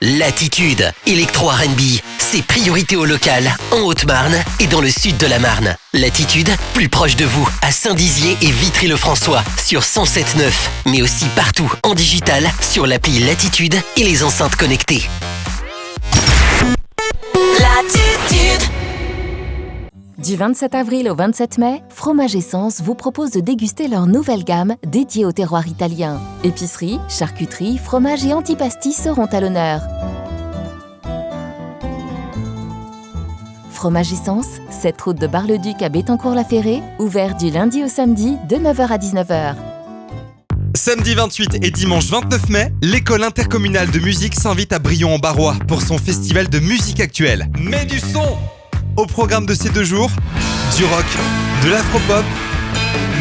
Latitude, électro R&B, c'est priorité au local, en Haute-Marne et dans le sud de la Marne. Latitude, plus proche de vous, à Saint-Dizier et Vitry-le-François, sur 107.9, mais aussi partout, en digital, sur l'appli Latitude et les enceintes connectées. Latitude. Du 27 avril au 27 mai, Fromage Essence vous propose de déguster leur nouvelle gamme dédiée au terroir italien. Épicerie, charcuterie, fromage et antipasti seront à l'honneur. Fromage Essence, 7 route de Bar-le-Duc à Bettencourt-la-Ferrée, ouvert du lundi au samedi de 9h à 19h. Samedi 28 et dimanche 29 mai, l'école intercommunale de musique s'invite à Brion-en-Barrois pour son festival de musique actuelle. Mets du son! Au programme de ces 2 jours, du rock, de l'afro-pop,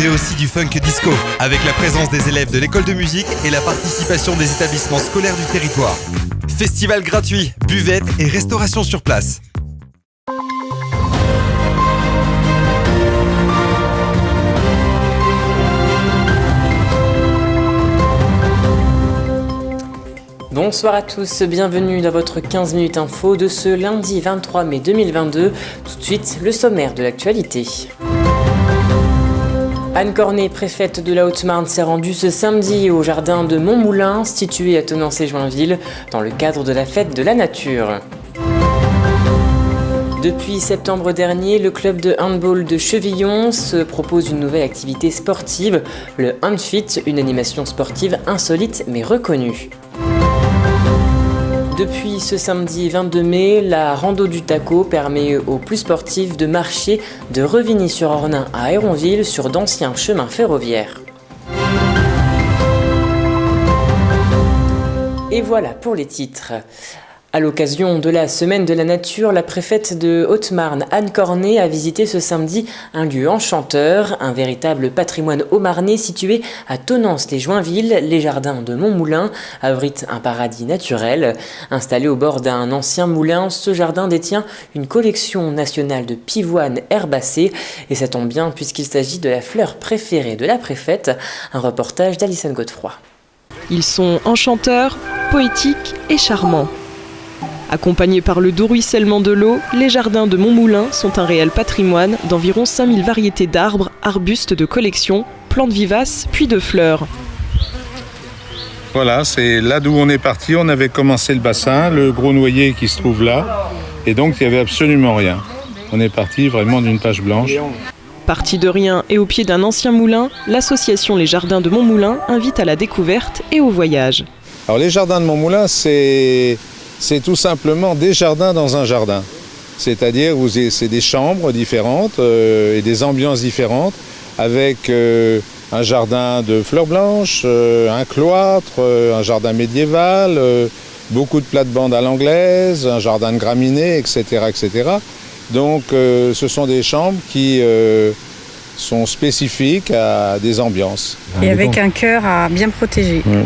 mais aussi du funk disco, avec la présence des élèves de l'école de musique et la participation des établissements scolaires du territoire. Festival gratuit, buvette et restauration sur place. Bonsoir à tous, bienvenue dans votre 15 minutes info de ce lundi 23 mai 2022. Tout de suite, le sommaire de l'actualité. Anne Cornet, préfète de la Haute-Marne, s'est rendue ce samedi au jardin de Montmoulin, situé à Tenancé-Joinville, dans le cadre de la fête de la nature. Depuis septembre dernier, le club de handball de Chevillon se propose une nouvelle activité sportive, le Handfit, une animation sportive insolite mais reconnue. Depuis ce samedi 22 mai, la rando du taco permet aux plus sportifs de marcher de Revigny-sur-Ornain à Héronville sur d'anciens chemins ferroviaires. Et voilà pour les titres. À l'occasion de la Semaine de la Nature, la préfète de Haute-Marne, Anne Cornet, a visité ce samedi un lieu enchanteur, un véritable patrimoine haut-marnais situé à Tonance-les-Joinville. Les jardins de Montmoulin abritent un paradis naturel. Installé au bord d'un ancien moulin, ce jardin détient une collection nationale de pivoines herbacées. Et ça tombe bien puisqu'il s'agit de la fleur préférée de la préfète. Un reportage d'Alison Godefroy. Ils sont enchanteurs, poétiques et charmants. Accompagnés par le doux ruissellement de l'eau, les jardins de Montmoulin sont un réel patrimoine d'environ 5000 variétés d'arbres, arbustes de collection, plantes vivaces, puis de fleurs. Voilà, c'est là d'où on est parti. On avait commencé le bassin, le gros noyer qui se trouve là, et donc il n'y avait absolument rien. On est parti vraiment d'une page blanche. Parti de rien et au pied d'un ancien moulin, l'association Les Jardins de Montmoulin invite à la découverte et au voyage. Alors les jardins de Montmoulin, c'est tout simplement des jardins dans un jardin. C'est-à-dire c'est des chambres différentes et des ambiances différentes avec un jardin de fleurs blanches, un cloître, un jardin médiéval, beaucoup de plates-bandes à l'anglaise, un jardin de graminées, etc. etc. Donc ce sont des chambres qui sont spécifiques à des ambiances. Et avec un cœur à bien protéger. Ouais.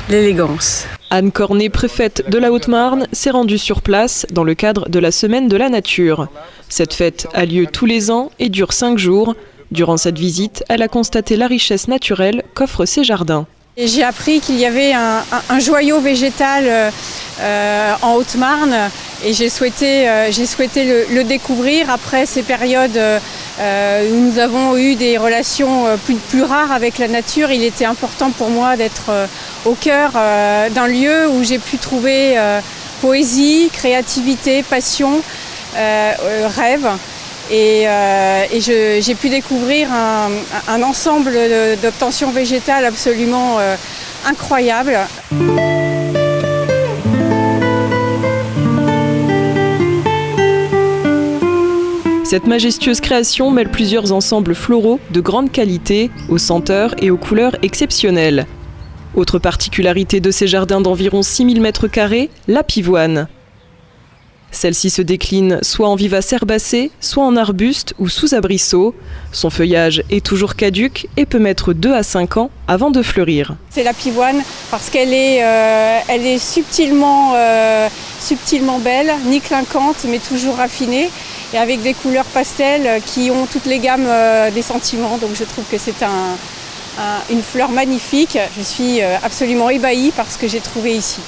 L'élégance. Anne Cornet, préfète de la Haute-Marne, s'est rendue sur place dans le cadre de la Semaine de la Nature. Cette fête a lieu tous les ans et dure 5 jours. Durant cette visite, elle a constaté la richesse naturelle qu'offrent ces jardins. Et j'ai appris qu'il y avait un joyau végétal en Haute-Marne et j'ai souhaité le découvrir après ces périodes où nous avons eu des relations plus rares avec la nature. Il était important pour moi d'être au cœur d'un lieu où j'ai pu trouver poésie, créativité, passion, rêve. Et j'ai pu découvrir un ensemble d'obtentions végétales absolument incroyable. Cette majestueuse création mêle plusieurs ensembles floraux de grande qualité, aux senteurs et aux couleurs exceptionnelles. Autre particularité de ces jardins d'environ 6000 m², la pivoine. Celle-ci se décline soit en vivace herbacée, soit en arbuste ou sous arbrisseau. Son feuillage est toujours caduc et peut mettre 2 à 5 ans avant de fleurir. C'est la pivoine parce qu'elle est subtilement belle, ni clinquante mais toujours raffinée et avec des couleurs pastel qui ont toutes les gammes des sentiments. Donc je trouve que c'est une fleur magnifique. Je suis absolument ébahie par ce que j'ai trouvé ici.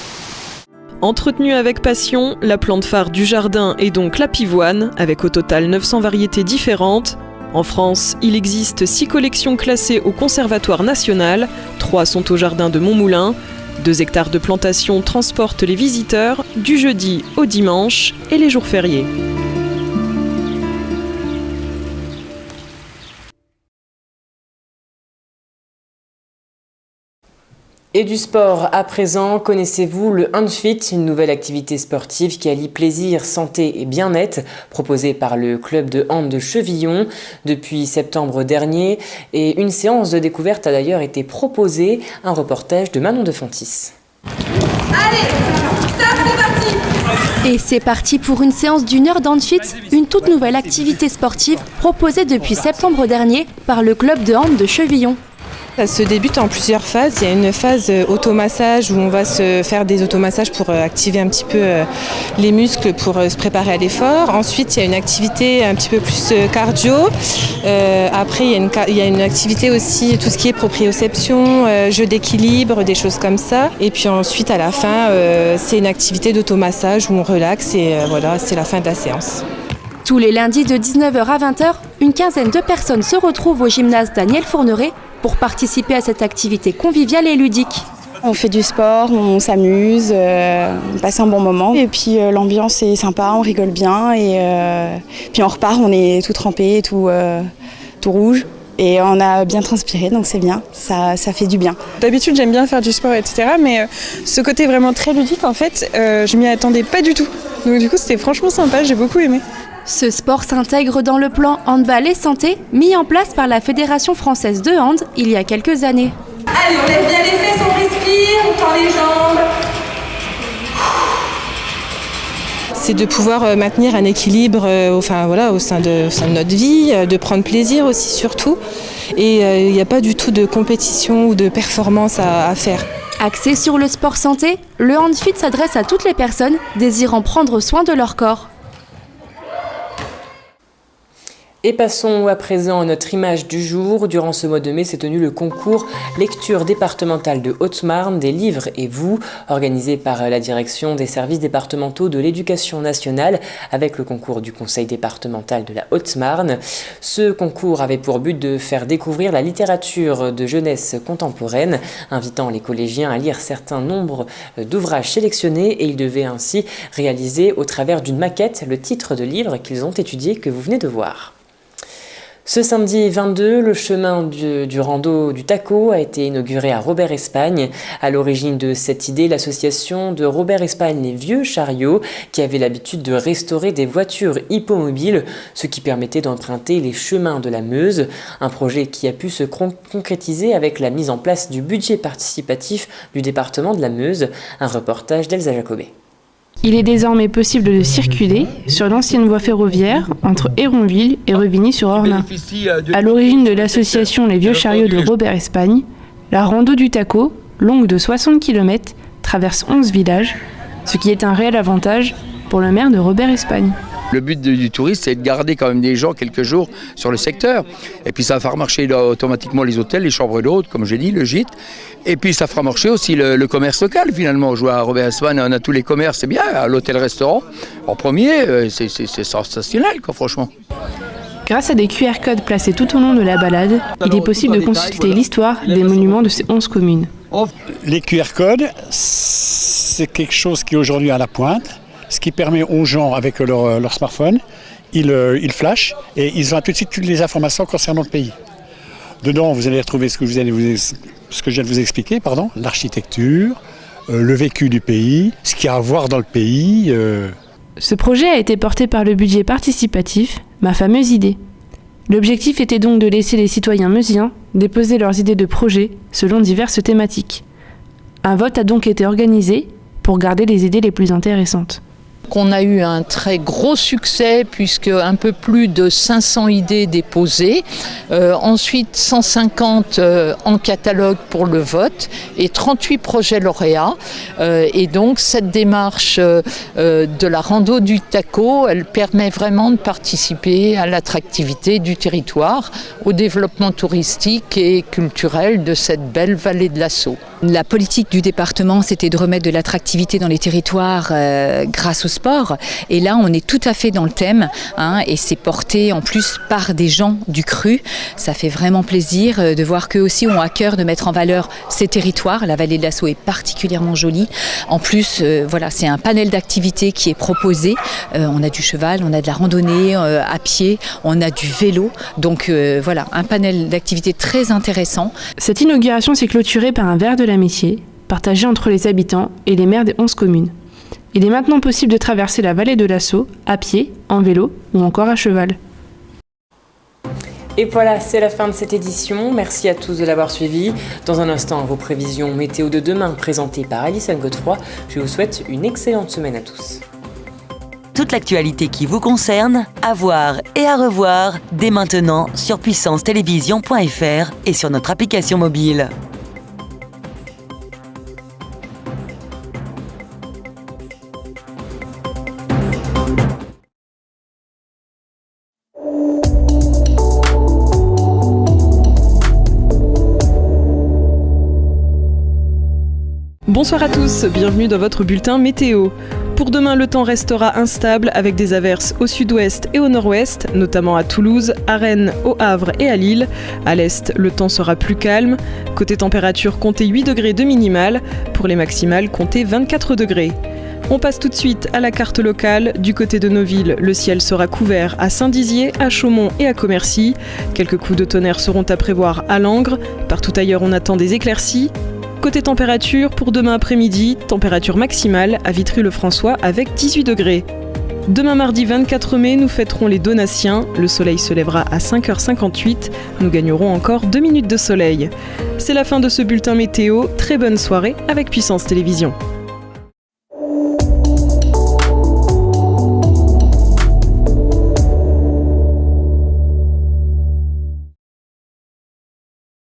Entretenue avec passion, la plante phare du jardin est donc la pivoine, avec au total 900 variétés différentes. En France, il existe 6 collections classées au Conservatoire national, 3 sont au jardin de Montmoulin. 2 hectares de plantation transportent les visiteurs du jeudi au dimanche et les jours fériés. Et du sport à présent, connaissez-vous le Handfit, une nouvelle activité sportive qui allie plaisir, santé et bien-être, proposée par le club de hand de Chevillon depuis septembre dernier. Et une séance de découverte a d'ailleurs été proposée, un reportage de Manon de Fontis. Allez, stop, c'est parti! Et c'est parti pour une séance d'1 heure d'Handfit, une toute nouvelle activité sportive proposée depuis septembre dernier par le club de hand de Chevillon. Ça se débute en plusieurs phases. Il y a une phase automassage où on va se faire des automassages pour activer un petit peu les muscles pour se préparer à l'effort. Ensuite, il y a une activité un petit peu plus cardio. Après, il y a une activité aussi, tout ce qui est proprioception, jeu d'équilibre, des choses comme ça. Et puis ensuite, à la fin, c'est une activité d'automassage où on relaxe et voilà, c'est la fin de la séance. Tous les lundis de 19h à 20h, une quinzaine de personnes se retrouvent au gymnase Daniel Fourneret pour participer à cette activité conviviale et ludique. On fait du sport, on s'amuse, on passe un bon moment et puis l'ambiance est sympa, on rigole bien et puis on repart, on est tout trempé, tout rouge et on a bien transpiré donc c'est bien, ça fait du bien. D'habitude j'aime bien faire du sport etc. mais ce côté vraiment très ludique en fait, je m'y attendais pas du tout. Donc du coup c'était franchement sympa, j'ai beaucoup aimé. Ce sport s'intègre dans le plan handball et santé mis en place par la Fédération française de hand il y a quelques années. Allez, on lève bien les fesses, on respire, on tend les jambes. C'est de pouvoir maintenir un équilibre au sein de notre vie, de prendre plaisir aussi surtout. Et il n'y a pas du tout de compétition ou de performance à faire. Axé sur le sport santé, le Handfit s'adresse à toutes les personnes désirant prendre soin de leur corps. Et passons à présent à notre image du jour. Durant ce mois de mai s'est tenu le concours Lecture départementale de Haute-Marne, des livres et vous, organisé par la direction des services départementaux de l'éducation nationale avec le concours du conseil départemental de la Haute-Marne. Ce concours avait pour but de faire découvrir la littérature de jeunesse contemporaine, invitant les collégiens à lire certain nombre d'ouvrages sélectionnés et ils devaient ainsi réaliser au travers d'une maquette le titre de livre qu'ils ont étudié que vous venez de voir. Ce samedi 22, le chemin du rando du Taco a été inauguré à Robert-Espagne. À l'origine de cette idée, l'association de Robert-Espagne Les Vieux Chariots, qui avait l'habitude de restaurer des voitures hippomobiles, ce qui permettait d'emprunter les chemins de la Meuse. Un projet qui a pu se concrétiser avec la mise en place du budget participatif du département de la Meuse. Un reportage d'Elsa Jacobet. Il est désormais possible de circuler sur l'ancienne voie ferroviaire entre Héronville et Revigny-sur-Ornain. À l'origine de l'association Les Vieux Chariots de Robert-Espagne, la rando du Taco, longue de 60 km, traverse 11 villages, ce qui est un réel avantage pour le maire de Robert-Espagne. Le but du tourisme, c'est de garder quand même des gens quelques jours sur le secteur. Et puis ça va faire marcher automatiquement les hôtels, les chambres d'hôtes, comme j'ai dit, le gîte. Et puis ça fera marcher aussi le commerce local finalement. On joue à Robert-Espagne, on a tous les commerces, c'est bien. À l'hôtel-restaurant, en premier, c'est sensationnel quoi, franchement. Grâce à des QR codes placés tout au long de la balade, il est possible de consulter l'histoire des monuments de ces 11 communes. Les QR codes, c'est quelque chose qui est aujourd'hui à la pointe. Ce qui permet aux gens, avec leur smartphone, ils flashent et ils ont tout de suite toutes les informations concernant le pays. Dedans, vous allez retrouver ce que je viens de vous expliquer, l'architecture, le vécu du pays, ce qu'il y a à voir dans le pays. Ce projet a été porté par le budget participatif, ma fameuse idée. L'objectif était donc de laisser les citoyens meusiens déposer leurs idées de projet selon diverses thématiques. Un vote a donc été organisé pour garder les idées les plus intéressantes. On a eu un très gros succès puisque un peu plus de 500 idées déposées, ensuite 150 en catalogue pour le vote et 38 projets lauréats. Et donc cette démarche de la rando du Taco, elle permet vraiment de participer à l'attractivité du territoire, au développement touristique et culturel de cette belle vallée de la Sceaux. La politique du département, c'était de remettre de l'attractivité dans les territoires grâce au sport. Et là, on est tout à fait dans le thème, et c'est porté en plus par des gens du cru. Ça fait vraiment plaisir de voir qu'eux aussi ont à cœur de mettre en valeur ces territoires. La vallée de la Sceaux est particulièrement jolie. En plus, voilà, c'est un panel d'activités qui est proposé. On a du cheval, on a de la randonnée à pied, on a du vélo. Donc voilà, un panel d'activités très intéressant. Cette inauguration s'est clôturée par un verre de l'amitié, partagé entre les habitants et les maires des 11 communes. Il est maintenant possible de traverser la vallée de la Sceaux à pied, en vélo ou encore à cheval. Et voilà, c'est la fin de cette édition. Merci à tous de l'avoir suivi. Dans un instant, vos prévisions météo de demain présentées par Alison Godefroy. Je vous souhaite une excellente semaine à tous. Toute l'actualité qui vous concerne, à voir et à revoir dès maintenant sur puissancetélévision.fr et sur notre application mobile. Bonsoir à tous, bienvenue dans votre bulletin météo. Pour demain, le temps restera instable avec des averses au sud-ouest et au nord-ouest, notamment à Toulouse, à Rennes, au Havre et à Lille. À l'est, le temps sera plus calme. Côté température, comptez 8 degrés de minimale. Pour les maximales, comptez 24 degrés. On passe tout de suite à la carte locale. Du côté de nos villes, le ciel sera couvert à Saint-Dizier, à Chaumont et à Commercy. Quelques coups de tonnerre seront à prévoir à Langres. Partout ailleurs, on attend des éclaircies. Côté température, pour demain après-midi, température maximale à Vitry-le-François avec 18 degrés. Demain mardi 24 mai, nous fêterons les Donatiens. Le soleil se lèvera à 5h58. Nous gagnerons encore 2 minutes de soleil. C'est la fin de ce bulletin météo. Très bonne soirée avec Puissance Télévision.